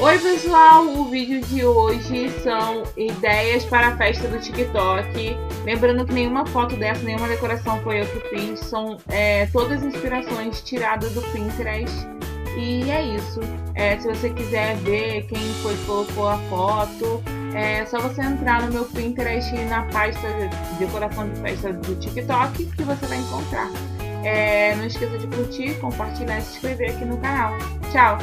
Oi pessoal, o vídeo de hoje são ideias para a festa do TikTok. Lembrando que nenhuma foto dessa, nenhuma decoração foi eu que fiz, são todas inspirações tiradas do Pinterest. E é isso. Se você quiser ver quem foi que colocou a foto, é só você entrar no meu Pinterest e na pasta de decoração de festa do TikTok que você vai encontrar. Não esqueça de curtir, compartilhar e se inscrever aqui no canal. Tchau!